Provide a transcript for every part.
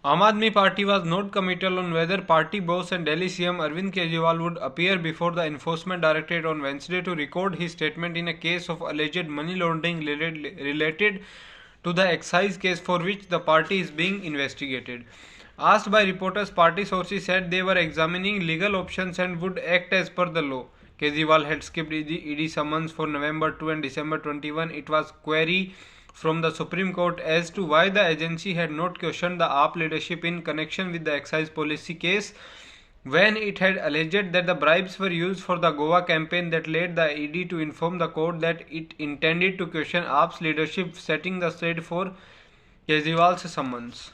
Aam Aadmi Party was not committal on whether party boss and Delhi CM Arvind Kejriwal would appear before the Enforcement Directorate on Wednesday to record his statement in a case of alleged money laundering related to the excise case for which the party is being investigated. Asked by reporters, party sources said they were examining legal options and would act as per the law. Kejriwal had skipped ED summons for November 2 and December 21. It was query from the Supreme Court as to why the agency had not questioned the AAP leadership in connection with the excise policy case when it had alleged that the bribes were used for the Goa campaign that led the ED to inform the court that it intended to question AAP's leadership, setting the stage for Kejriwal's summons.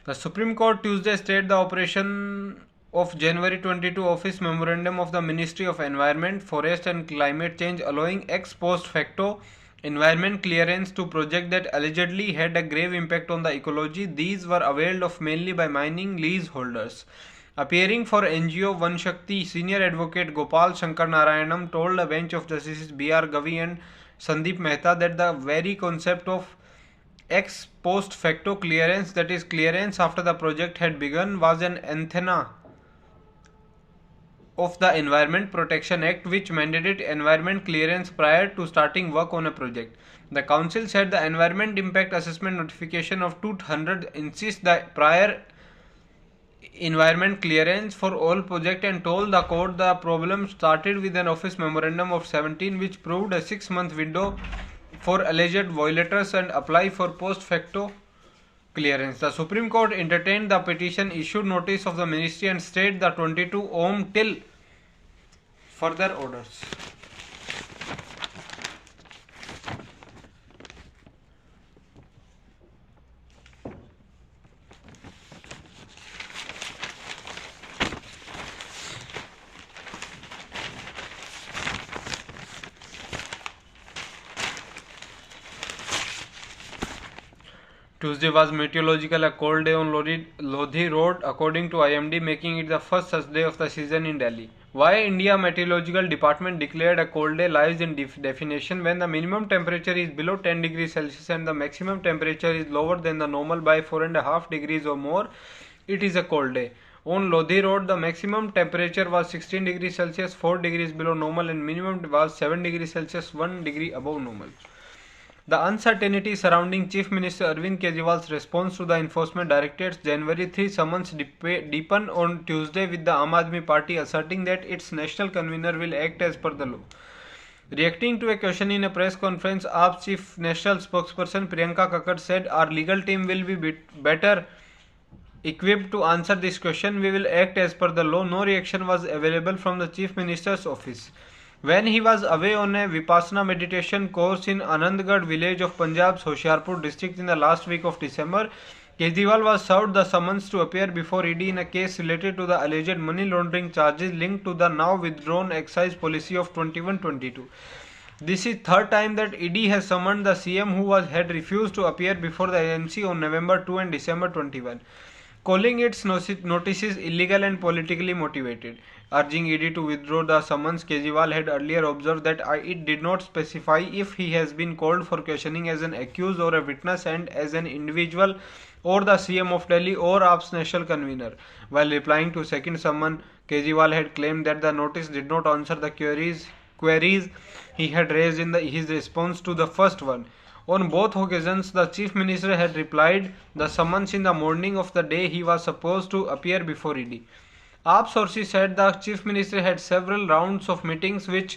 The Supreme Court Tuesday stayed the operation of January 22 Office Memorandum of the Ministry of Environment, Forest and Climate Change allowing ex post facto environment clearance to projects that allegedly had a grave impact on the ecology. These were availed of mainly by mining leaseholders. Appearing for NGO One Shakti, senior advocate Gopal Shankar Narayanam told a bench of Justices B.R. Gavi and Sandeep Mehta that the very concept of ex post facto clearance, that is clearance after the project had begun, was an anathema of the Environment Protection Act, which mandated environment clearance prior to starting work on a project. The council said the environment impact assessment notification of 200 insists that prior environment clearance for all projects and told the court the problem started with an office memorandum of 17 which proved a 6-month window for alleged violators and apply for post facto clearance. The Supreme Court entertained the petition, issued notice of the ministry and stayed the 22 Om till further orders. Tuesday was meteorological a cold day on Lodhi Road according to IMD, making it the first such day of the season in Delhi. Why India Meteorological Department declared a cold day lies in definition. When the minimum temperature is below 10 degrees Celsius and the maximum temperature is lower than the normal by 4.5 degrees or more, it is a cold day. On Lodhi Road, the maximum temperature was 16 degrees Celsius, 4 degrees below normal, and minimum was 7 degrees Celsius, 1 degree above normal. The uncertainty surrounding Chief Minister Arvind Kejriwal's response to the Enforcement Directorate's January 3 summons deepened on Tuesday, with the Aam Aadmi Party asserting that its national convener will act as per the law. Reacting to a question in a press conference, AAP Chief National Spokesperson Priyanka Kakkar said, "Our legal team will be better equipped to answer this question. We will act as per the law." No reaction was available from the Chief Minister's office. When he was away on a Vipassana meditation course in Anandgarh village of Punjab's Hoshiarpur district in the last week of December, Kejriwal was served the summons to appear before ED in a case related to the alleged money laundering charges linked to the now withdrawn excise policy of 21-22. This is third time that ED has summoned the CM who had refused to appear before the agency on November 2 and December 21. Calling its notices illegal and politically motivated. Urging ED to withdraw the summons, Kejriwal had earlier observed that it did not specify if he has been called for questioning as an accused or a witness and as an individual or the CM of Delhi or AAP's national convener. While replying to second summon, Kejriwal had claimed that the notice did not answer the queries he had raised in his response to the first one. On both occasions, the Chief Minister had replied the summons in the morning of the day he was supposed to appear before ED. AAP sources said the Chief Minister had several rounds of meetings with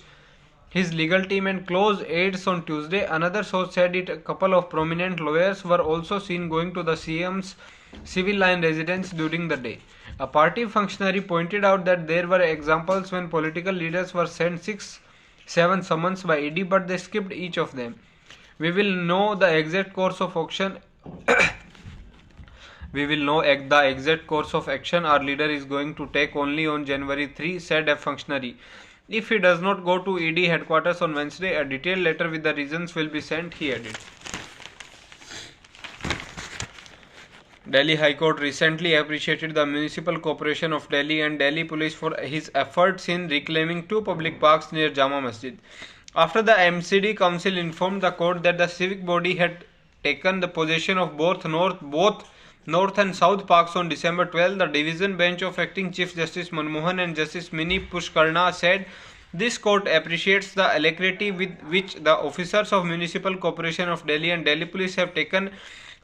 his legal team and close aides on Tuesday. Another source said a couple of prominent lawyers were also seen going to the CM's civil line residence during the day. A party functionary pointed out that there were examples when political leaders were sent 6-7 summons by ED, but they skipped each of them. We will know the exact course of action. Our leader is going to take only on January 3, said a functionary. If he does not go to ED headquarters on Wednesday, a detailed letter with the reasons will be sent, he added. Delhi High Court recently appreciated the Municipal Corporation of Delhi and Delhi Police for his efforts in reclaiming 2 public parks near Jama Masjid. After the MCD Council informed the court that the civic body had taken the possession of both North and South Parks on December 12, the division bench of acting Chief Justice Manmohan and Justice Mini Pushkarna said this court appreciates the alacrity with which the officers of Municipal Corporation of Delhi and Delhi Police have taken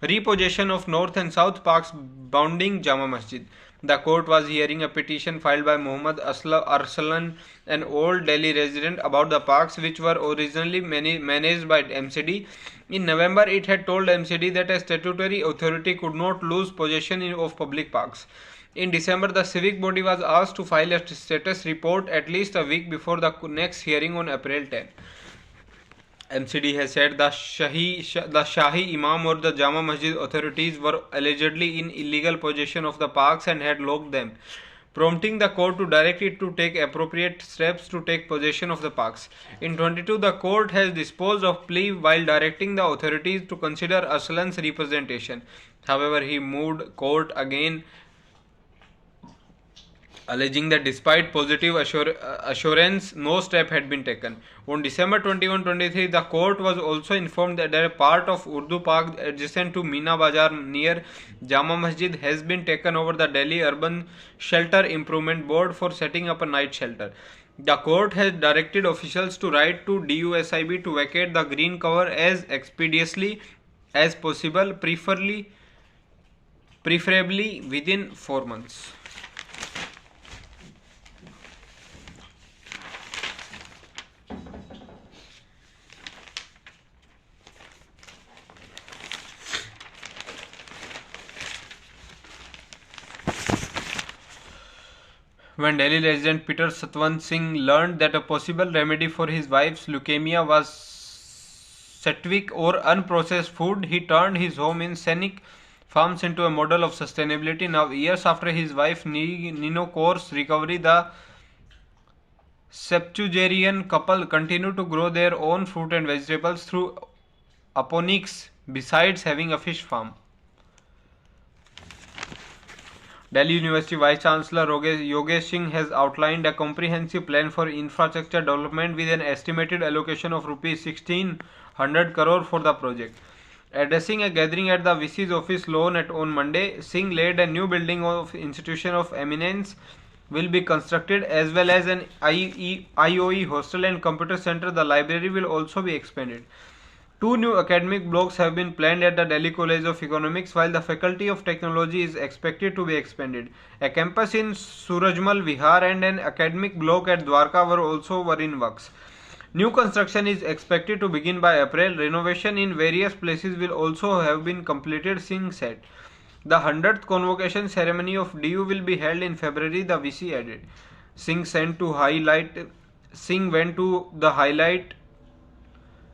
repossession of North and South Parks bounding Jama Masjid. The court was hearing a petition filed by Mohammad Arsalan, an old Delhi resident, about the parks which were originally managed by MCD. In November, it had told MCD that a statutory authority could not lose possession of public parks. In December, the civic body was asked to file a status report at least a week before the next hearing on April 10. MCD has said the Shahi Imam or the Jama Masjid authorities were allegedly in illegal possession of the parks and had locked them, prompting the court to direct it to take appropriate steps to take possession of the parks. In 22, the court has disposed of plea while directing the authorities to consider Arsalan's representation. However, he moved court again, alleging that despite positive assurance, no step had been taken. On December 21-23, the court was also informed that a part of Urdu Park adjacent to Meena Bazar near Jama Masjid has been taken over the Delhi Urban Shelter Improvement Board for setting up a night shelter. The court has directed officials to write to DUSIB to vacate the green cover as expeditiously as possible, preferably within 4 months. When Delhi resident Peter Satwant Singh learned that a possible remedy for his wife's leukemia was sattvic or unprocessed food, he turned his home in scenic farms into a model of sustainability. Now, years after his wife Nino Kaur's recovery, the septuagenarian couple continue to grow their own fruit and vegetables through aponics, besides having a fish farm. Delhi University Vice Chancellor Yogesh Singh has outlined a comprehensive plan for infrastructure development with an estimated allocation of Rs 1,600 crore for the project. Addressing a gathering at the VC's office lawn on Monday, Singh laid a new building of institution of eminence will be constructed, as well as an IOE hostel and computer center. The library will also be expanded. 2 new academic blocks have been planned at the Delhi College of Economics, while the Faculty of Technology is expected to be expanded. A campus in Surajmal Vihar and an academic block at Dwarka were in works. New construction is expected to begin by April. Renovation in various places will also have been completed, Singh said. The 100th convocation ceremony of DU will be held in February, the VC added. Singh went to highlight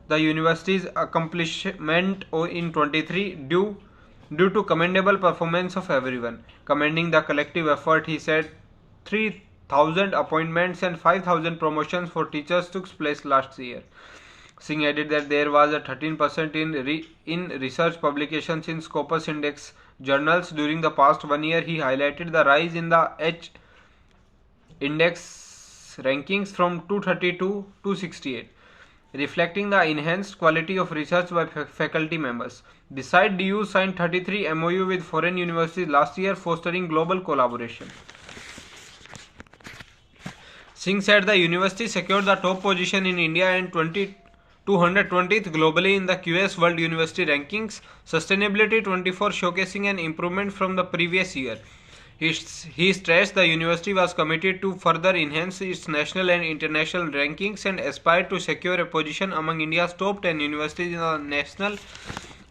the university's accomplishment in 23 due to commendable performance of everyone. Commending the collective effort, he said 3,000 appointments and 5,000 promotions for teachers took place last year. Singh added that there was a 13% in research publications in Scopus Index journals during the past 1 year. He highlighted the rise in the H Index rankings from 232 to 268. Reflecting the enhanced quality of research by faculty members. Besides, DU signed 33 MOU with foreign universities last year, fostering global collaboration. Singh said the university secured the top position in India and 220th globally in the QS World University Rankings, Sustainability 24 showcasing an improvement from the previous year. He stressed the university was committed to further enhance its national and international rankings and aspired to secure a position among India's top 10 universities in the National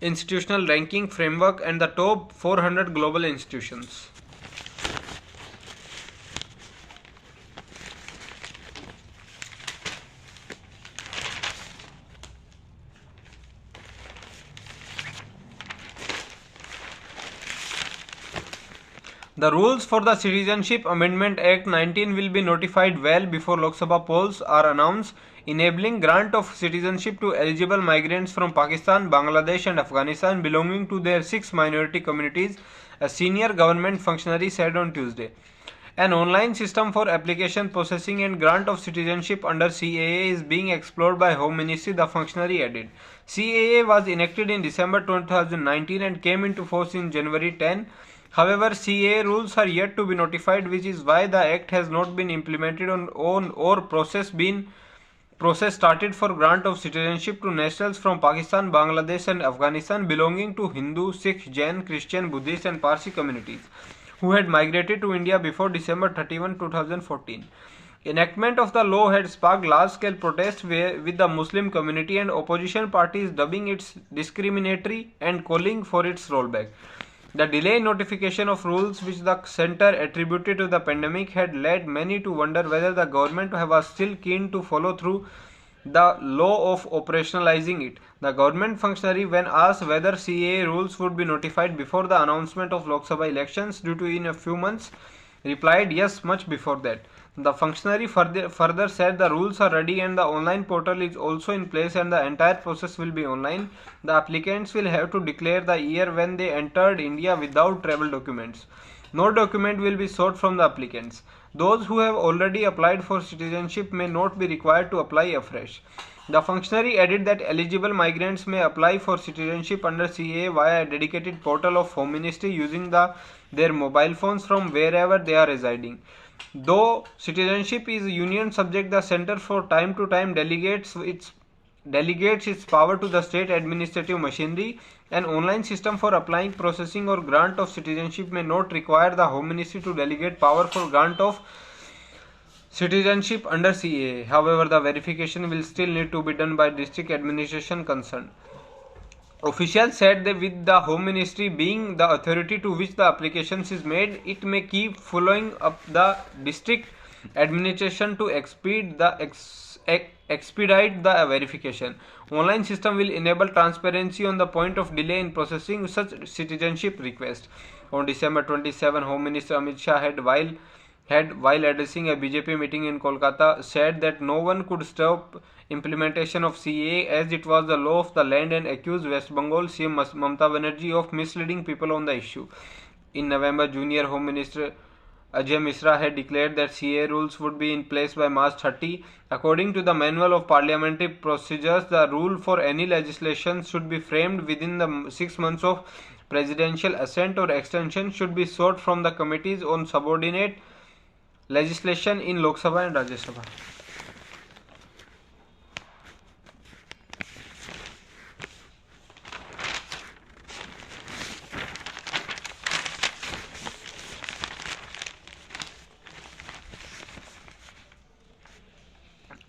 Institutional Ranking Framework and the top 400 global institutions. The rules for the Citizenship Amendment Act 19 will be notified well before Lok Sabha polls are announced, enabling grant of citizenship to eligible migrants from Pakistan, Bangladesh and Afghanistan belonging to their 6 minority communities, a senior government functionary said on Tuesday. An online system for application processing and grant of citizenship under CAA is being explored by Home Ministry, the functionary added. CAA was enacted in December 2019 and came into force in January 10. However, CAA rules are yet to be notified, which is why the Act has not been implemented or process started for grant of citizenship to nationals from Pakistan, Bangladesh and Afghanistan belonging to Hindu, Sikh, Jain, Christian, Buddhist and Parsi communities who had migrated to India before December 31, 2014. Enactment of the law had sparked large-scale protests with the Muslim community and opposition parties dubbing it discriminatory and calling for its rollback. The delay in notification of rules which the centre attributed to the pandemic had led many to wonder whether the government was still keen to follow through the law of operationalizing it. The government functionary, when asked whether CAA rules would be notified before the announcement of Lok Sabha elections due to in a few months, replied yes, much before that. The functionary further said the rules are ready and the online portal is also in place and the entire process will be online. The applicants will have to declare the year when they entered India without travel documents. No document will be sought from the applicants. Those who have already applied for citizenship may not be required to apply afresh. The functionary added that eligible migrants may apply for citizenship under CAA via a dedicated portal of Home Ministry using their mobile phones from wherever they are residing. Though citizenship is union subject, the Centre for time to time delegates its power to the state administrative machinery. An online system for applying, processing or grant of citizenship may not require the Home Ministry to delegate power for grant of citizenship under CAA. However, the verification will still need to be done by district administration concerned. Officials said that with the Home Ministry being the authority to which the applications is made, it may keep following up the district administration to expedite the verification. Online system will enable transparency on the point of delay in processing such citizenship requests. On December 27, Home Minister Amit Shah while addressing a BJP meeting in Kolkata, said that no one could stop implementation of CAA as it was the law of the land and accused West Bengal CM Mamata Banerjee of misleading people on the issue. In November, Junior Home Minister Ajay Misra had declared that CAA rules would be in place by March 30. According to the Manual of Parliamentary Procedures, the rule for any legislation should be framed within the 6 months of presidential assent or extension should be sought from the committees on subordinate legislation in Lok Sabha and Rajya Sabha.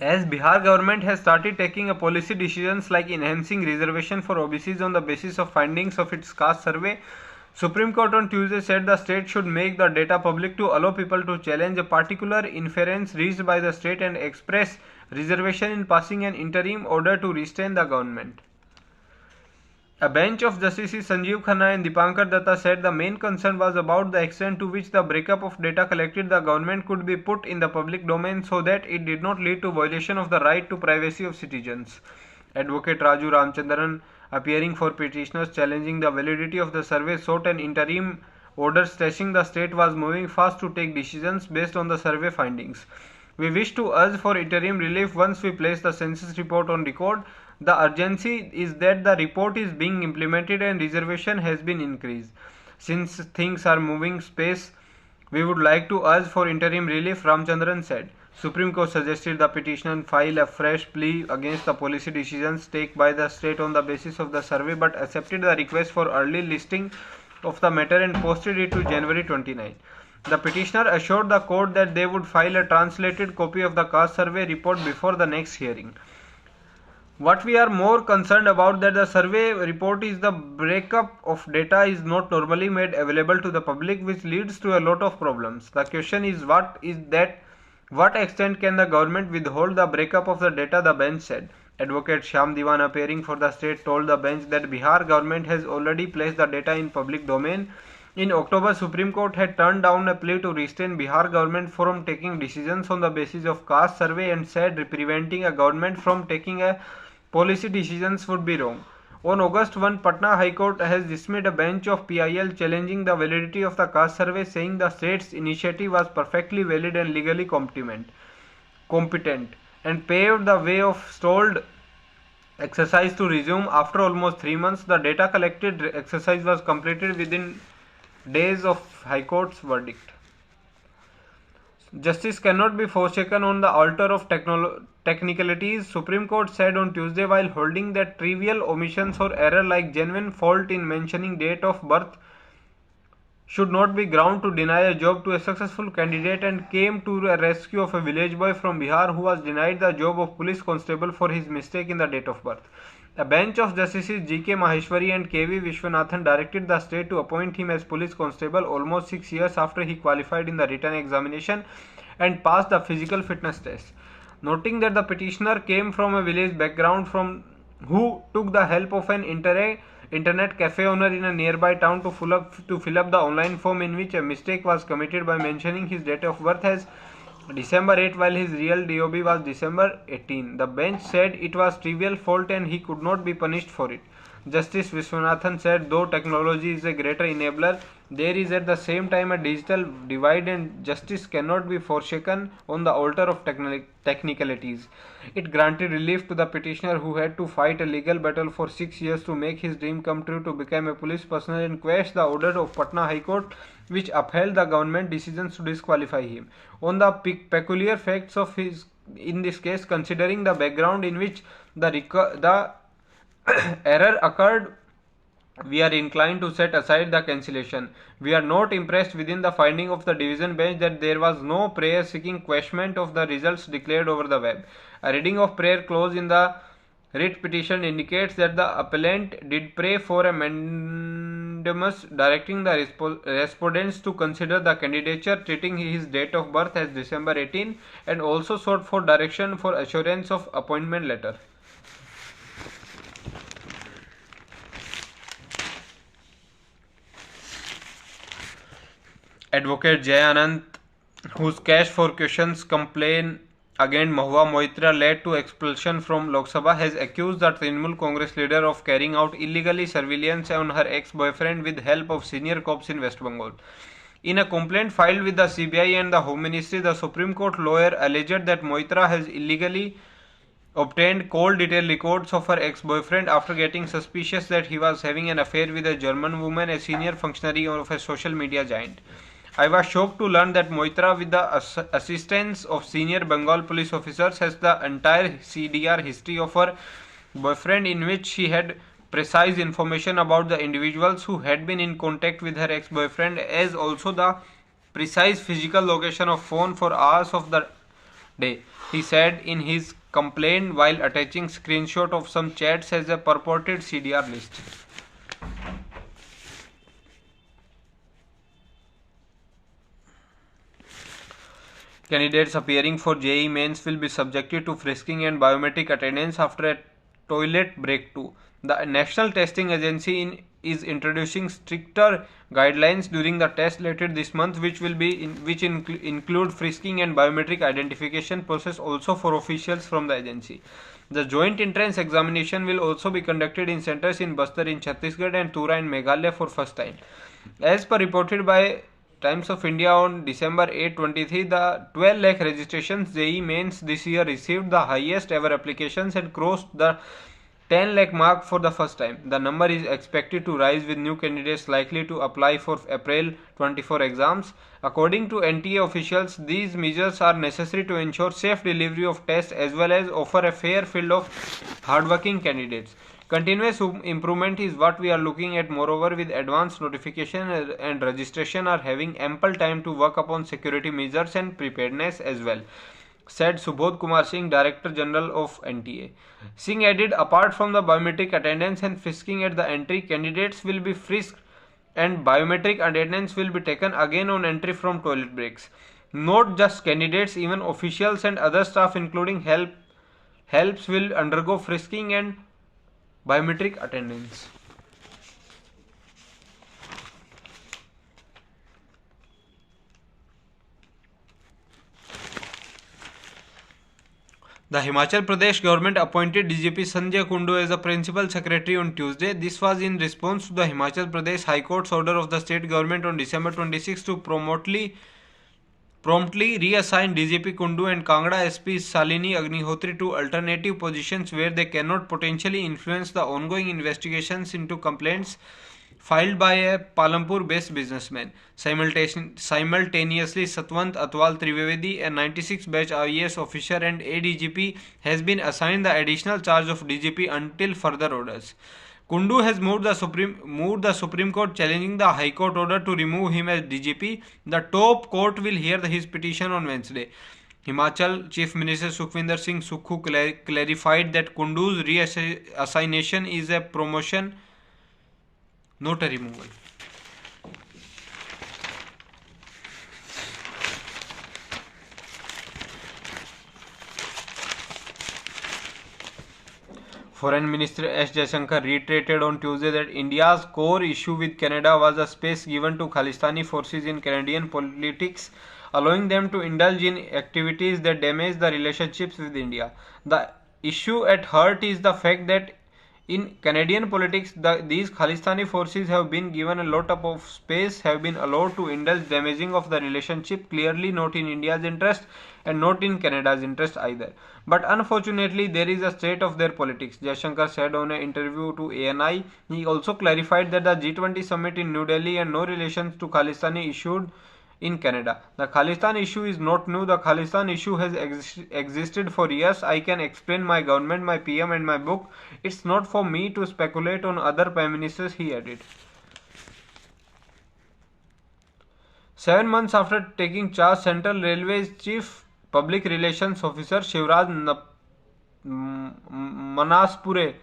As Bihar government has started taking a policy decisions like enhancing reservation for OBCs on the basis of findings of its caste survey, Supreme Court on Tuesday said the state should make the data public to allow people to challenge a particular inference reached by the state and express reservation in passing an interim order to restrain the government. A bench of Justices Sanjeev Khanna and Dipankar Datta said the main concern was about the extent to which the breakup of data collected by the government could be put in the public domain so that it did not lead to violation of the right to privacy of citizens. Advocate Raju Ramchandran, appearing for petitioners challenging the validity of the survey, sought an interim order stressing the state was moving fast to take decisions based on the survey findings. We wish to urge for interim relief once we place the census report on record. The urgency is that the report is being implemented and reservation has been increased. Since things are moving space, we would like to urge for interim relief, Ramchandran said. Supreme Court suggested the petitioner file a fresh plea against the policy decisions taken by the state on the basis of the survey but accepted the request for early listing of the matter and posted it to January 29. The petitioner assured the court that they would file a translated copy of the caste survey report before the next hearing. What we are more concerned about that the survey report is the breakup of data is not normally made available to the public, which leads to a lot of problems. The question is what extent can the government withhold the breakup of the data, the bench said. Advocate Shyam Diwan, appearing for the state, told the bench that Bihar government has already placed the data in public domain. In October, Supreme Court had turned down a plea to restrain Bihar government from taking decisions on the basis of caste survey and said preventing a government from taking a policy decisions would be wrong. On August 1, Patna High Court has dismissed a bench of PIL challenging the validity of the caste survey, saying the state's initiative was perfectly valid and legally competent, and paved the way of stalled exercise to resume after almost 3 months. The data collected exercise was completed within days of High Court's verdict. Justice cannot be forsaken on the altar of technicalities, Supreme Court said on Tuesday while holding that trivial omissions or error like genuine fault in mentioning date of birth should not be ground to deny a job to a successful candidate, and came to a rescue of a village boy from Bihar who was denied the job of police constable for his mistake in the date of birth. A bench of Justices G.K. Maheshwari and K.V. Vishwanathan directed the state to appoint him as police constable almost 6 years after he qualified in the written examination and passed the physical fitness test. Noting that the petitioner came from a village background who took the help of an internet cafe owner in a nearby town to fill up the online form in which a mistake was committed by mentioning his date of birth as December 8 while his real DOB was December 18. The bench said it was trivial fault and he could not be punished for it. Justice Viswanathan said though technology is a greater enabler, there is at the same time a digital divide and justice cannot be forsaken on the altar of technicalities. It granted relief to the petitioner who had to fight a legal battle for 6 years to make his dream come true to become a police personnel and quashed the order of Patna High Court which upheld the government decisions to disqualify him. On the peculiar facts of his in this case, considering the background in which the error occurred, we are inclined to set aside the cancellation. We are not impressed within the finding of the division bench that there was no prayer seeking quashment of the results declared over the web. A reading of prayer clause in the writ petition indicates that the appellant did pray for a mandamus directing the respondents to consider the candidature treating his date of birth as December 18 and also sought for direction for assurance of appointment letter. Advocate Jay Anand, whose cash for questions complaint against Mahua Moitra led to expulsion from Lok Sabha, has accused the Trinamool Congress leader of carrying out illegally surveillance on her ex-boyfriend with help of senior cops in West Bengal. In a complaint filed with the CBI and the Home Ministry, the Supreme Court lawyer alleged that Moitra has illegally obtained call detail records of her ex-boyfriend after getting suspicious that he was having an affair with a German woman, a senior functionary of a social media giant. I was shocked to learn that Moitra, with the assistance of senior Bengal police officers, has the entire CDR history of her boyfriend, in which she had precise information about the individuals who had been in contact with her ex-boyfriend, as also the precise physical location of phone for hours of the day, he said in his complaint while attaching screenshot of some chats as a purported CDR list. Candidates appearing for JEE Mains will be subjected to frisking and biometric attendance after a toilet break too. The National Testing Agency is introducing stricter guidelines during the test later this month, which include frisking and biometric identification process also for officials from the agency. The joint entrance examination will also be conducted in centers in Bastar in Chhattisgarh and Tura in Meghalaya for first time. As per reported by Times of India on December 8, 2023, the 12 lakh registrations JEE Mains this year received the highest ever applications and crossed the 10 lakh mark for the first time. The number is expected to rise with new candidates likely to apply for April 24 exams. According to NTA officials, these measures are necessary to ensure safe delivery of tests as well as offer a fair field of hardworking candidates. Continuous improvement is what we are looking at. Moreover, with advanced notification and registration are having ample time to work upon security measures and preparedness as well, said Subodh Kumar Singh, Director General of NTA. Singh added, apart from the biometric attendance and frisking at the entry, candidates will be frisked and biometric attendance will be taken again on entry from toilet breaks. Not just candidates, even officials and other staff including helps will undergo frisking and biometric attendance. The Himachal Pradesh government appointed DGP Sanjay Kundu as the principal secretary on Tuesday. This was in response to the Himachal Pradesh High Court's order of the state government on December 26 to promptly reassign DGP Kundu and Kangra SP Salini Agnihotri to alternative positions where they cannot potentially influence the ongoing investigations into complaints filed by a Palampur-based businessman. Simultaneously, Satwant Atwal Trivedi, a 96 batch IAS officer and ADGP, has been assigned the additional charge of DGP until further orders. Kundu has moved the Supreme Court challenging the High Court order to remove him as DGP. The top court will hear his petition on Wednesday. Himachal Chief Minister Sukhvinder Singh Sukhu clarified that Kundu's reassignation is a promotion, not a removal. Foreign Minister S. Jaishankar reiterated on Tuesday that India's core issue with Canada was the space given to Khalistani forces in Canadian politics, allowing them to indulge in activities that damage the relationships with India. The issue at heart is the fact that in Canadian politics, these Khalistani forces have been given a lot of space, have been allowed to indulge damaging of the relationship, clearly not in India's interest and not in Canada's interest either. But unfortunately, there is a state of their politics, Jaishankar said on an interview to ANI. He also clarified that the G20 summit in New Delhi and no relations to Khalistani issued in Canada. The Khalistan issue is not new. The Khalistan issue has existed for years. I can explain my government, my PM and my book. It's not for me to speculate on other prime ministers, he added. 7 months after taking charge, Central Railway's Chief Public Relations Officer Shivraj Manaspure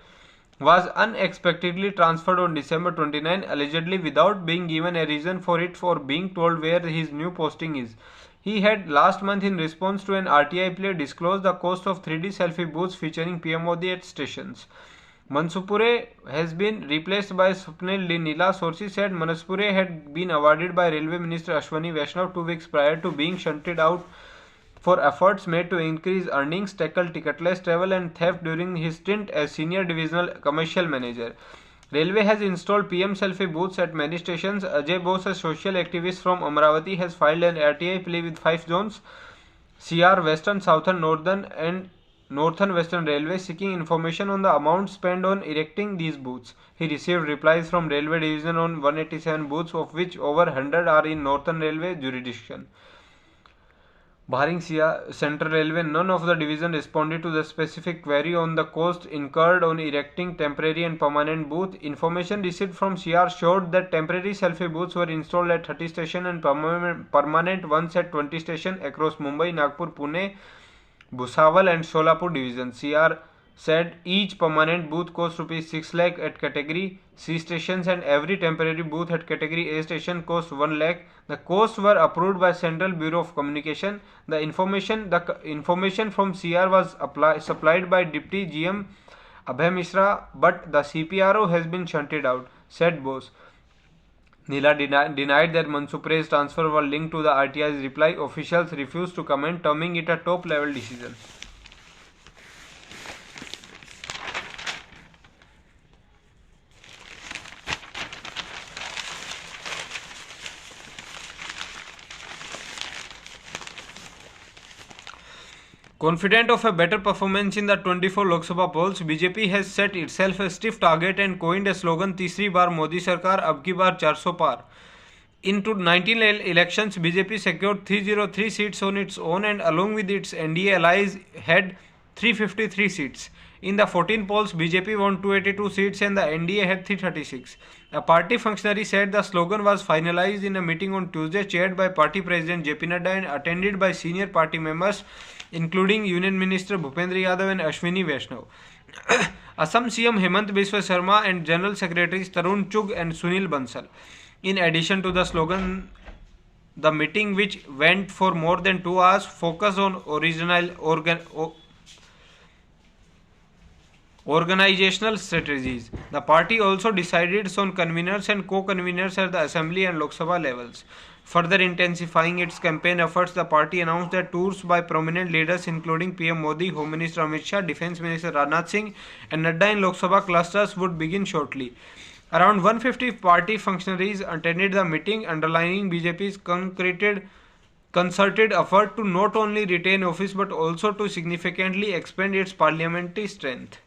was unexpectedly transferred on December 29, allegedly without being given a reason for it or being told where his new posting is. He had last month, in response to an RTI plea, disclosed the cost of 3D selfie booths featuring PM Modi at stations. Manspure has been replaced by Swapnil Nila. Sources said Manaspure had been awarded by Railway Minister Ashwani Vaishnav 2 weeks prior to being shunted out for efforts made to increase earnings, tackle ticketless travel and theft during his stint as Senior Divisional Commercial Manager. Railway has installed PM selfie booths at many stations. Ajay Bose, a social activist from Amravati, has filed an RTI plea with 5 zones, CR, Western, Southern, Northern and Northern Western Railway, seeking information on the amount spent on erecting these booths. He received replies from Railway Division on 187 booths, of which over 100 are in Northern Railway jurisdiction. Barring Central Railway, none of the division responded to the specific query on the cost incurred on erecting temporary and permanent booth. Information received from CR showed that temporary selfie booths were installed at 30 stations and permanent ones at 20 stations across Mumbai, Nagpur, Pune, Bhusawal and Solapur division. CR said each permanent booth cost Rs 6 lakh at category C stations and every temporary booth at category A station cost 1 lakh. The costs were approved by Central Bureau of Communication. The information from CR was supplied by Deputy GM Abhay Mishra, but the CPRO has been shunted out, said Bose. Nila denied that Mansupure's transfer was linked to the RTI's reply. Officials refused to comment, terming it a top-level decision. Confident of a better performance in the 24 Lok Sabha polls, BJP has set itself a stiff target and coined a slogan तीसरी बार मोदी सरकार अब की बार 400 पार. In 19 elections, BJP secured 303 seats on its own and along with its NDA allies had 353 seats. In the 14 polls, BJP won 282 seats and the NDA had 336. A party functionary said the slogan was finalized in a meeting on Tuesday chaired by party president JP Nadda and attended by senior party members including Union Minister Bhupendra Yadav and Ashwini Vaishnav. Assam CM Hemant Biswa Sharma and General Secretaries Tarun Chugh and Sunil Bansal. In addition to the slogan, the meeting, which went for more than 2 hours, focused on organizational strategies. The party also decided on conveners and co-conveners at the Assembly and Lok Sabha levels. Further intensifying its campaign efforts, the party announced that tours by prominent leaders including PM Modi, Home Minister Amit Shah, Defence Minister Rajnath Singh and Nadda in Lok Sabha clusters would begin shortly. Around 150 party functionaries attended the meeting, underlining BJP's concerted effort to not only retain office but also to significantly expand its parliamentary strength.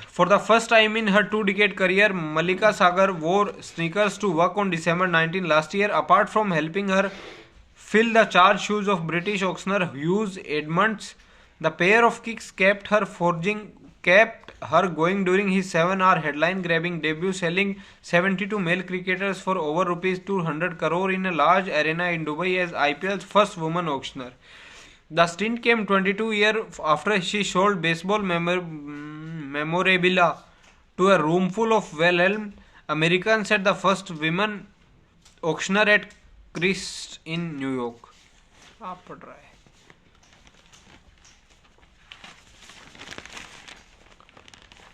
For the first time in her two-decade career, Malika Sagar wore sneakers to work on December 19 last year. Apart from helping her fill the charged shoes of British auctioneer Hughes Edmonds, the pair of kicks kept her going during his 7-hour headline-grabbing debut, selling 72 male cricketers for over rupees 200 crore in a large arena in Dubai as IPL's first woman auctioneer. The stint came 22 years after she sold baseball memorabilia to a roomful of well-armed Americans at the first women auctioneer at Christie's in New York.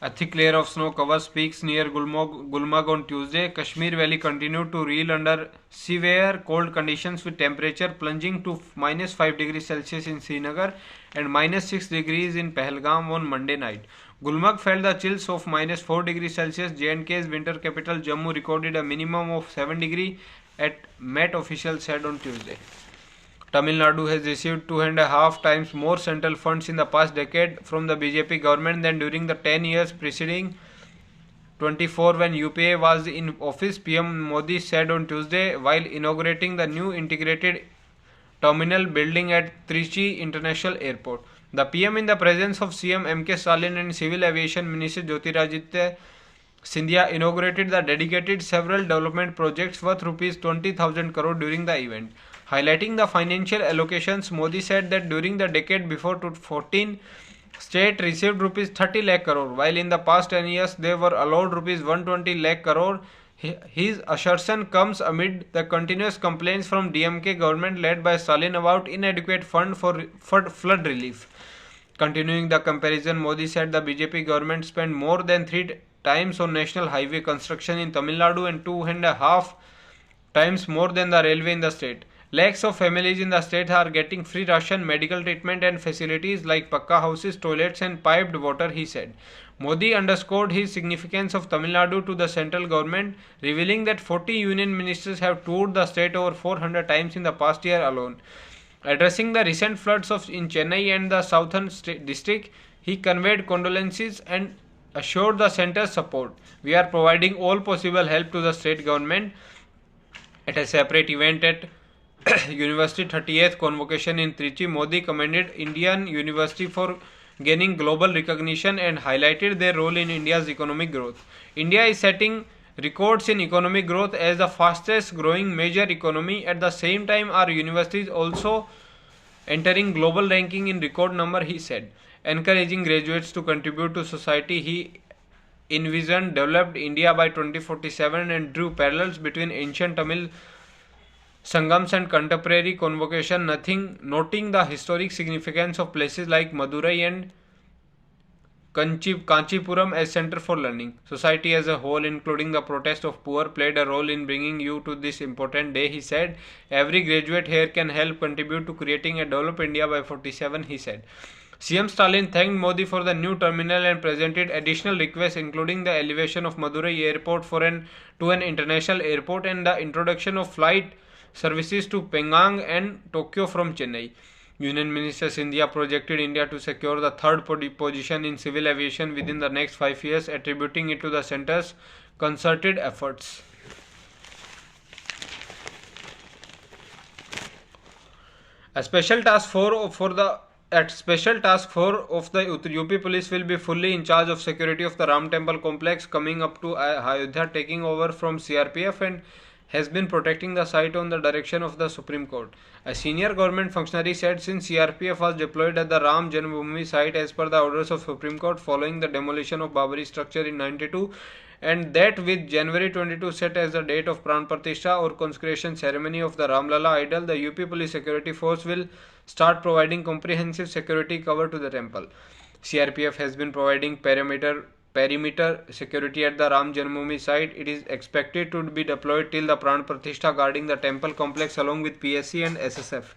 A thick layer of snow covers peaks near Gulmarg on Tuesday. Kashmir Valley continued to reel under severe cold conditions with temperature plunging to -5 degrees Celsius in Srinagar and -6 degrees in Pahalgam on Monday night. Gulmarg felt the chills of -4 degrees Celsius. J&K's winter capital Jammu recorded a minimum of 7 degrees at Met officials said on Tuesday. Tamil Nadu has received 2.5 times more central funds in the past decade from the BJP government than during the 10 years preceding 24 when UPA was in office, PM Modi said on Tuesday while inaugurating the new integrated terminal building at Trichy International Airport. The PM, in the presence of CM M.K. Stalin and Civil Aviation Minister Jyotiraditya Scindia, inaugurated the dedicated several development projects worth rupees 20,000 crore during the event. Highlighting the financial allocations, Modi said that during the decade before 2014, state received rupees 30 lakh crore, while in the past 10 years they were allowed rupees 120 lakh crore. His assertion comes amid the continuous complaints from DMK government led by Stalin about inadequate fund for flood relief. Continuing the comparison, Modi said the BJP government spent more than 3 times on national highway construction in Tamil Nadu and 2.5 times more than the railway in the state. Lakhs of families in the state are getting free ration, medical treatment and facilities like pakka houses, toilets and piped water, he said. Modi underscored his significance of Tamil Nadu to the central government, revealing that 40 union ministers have toured the state over 400 times in the past year alone. Addressing the recent floods in Chennai and the southern district, he conveyed condolences and assured the centre's support. We are providing all possible help to the state government. At a separate event at University 38th convocation in Trichy, Modi commended Indian University for gaining global recognition and highlighted their role in India's economic growth. India is setting records in economic growth as the fastest growing major economy. At the same time, our university is also entering global ranking in record number, he said. Encouraging graduates to contribute to society, he envisioned developed India by 2047 and drew parallels between ancient Tamil Sangams and contemporary convocation, noting the historic significance of places like Madurai and Kanchipuram as center for learning. Society as a whole, including the protest of poor, played a role in bringing you to this important day, he said. Every graduate here can help contribute to creating a developed India by 47, he said. CM Stalin thanked Modi for the new terminal and presented additional requests including the elevation of Madurai airport to an international airport and the introduction of flight services to Penang and Tokyo from Chennai. Union Minister Scindia projected India to secure the third position in civil aviation within the next 5 years, attributing it to the centre's concerted efforts. A special task force of the UP police will be fully in charge of security of the Ram Temple complex coming up to Ayodhya, taking over from CRPF, and has been protecting the site on the direction of the Supreme Court. A senior government functionary said since CRPF was deployed at the Ram Janmabhoomi site as per the orders of Supreme Court following the demolition of Babri structure in 92, and that with January 22 set as the date of Pran Pratishtha or consecration ceremony of the Ramlala idol, the UP Police Security Force will start providing comprehensive security cover to the temple. CRPF has been providing perimeter security at the Ram Janmabhoomi site. It is expected to be deployed till the Pran Pratishtha guarding the temple complex along with PSC and SSF.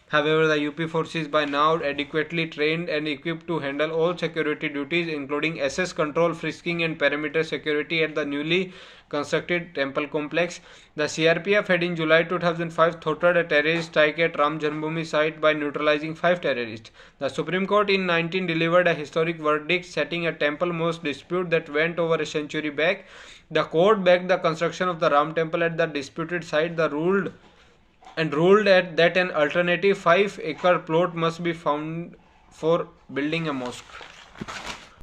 However, the UP forces by now adequately trained and equipped to handle all security duties including SS control, frisking and perimeter security at the newly constructed temple complex. The CRPF had in July 2005 thwarted a terrorist strike at Ram Janmabhoomi site by neutralizing 5 terrorists. The Supreme Court in 19 delivered a historic verdict setting a temple mosque dispute that went over a century back. The court backed the construction of the Ram temple at the disputed site. Ruled that an alternative 5-acre plot must be found for building a mosque.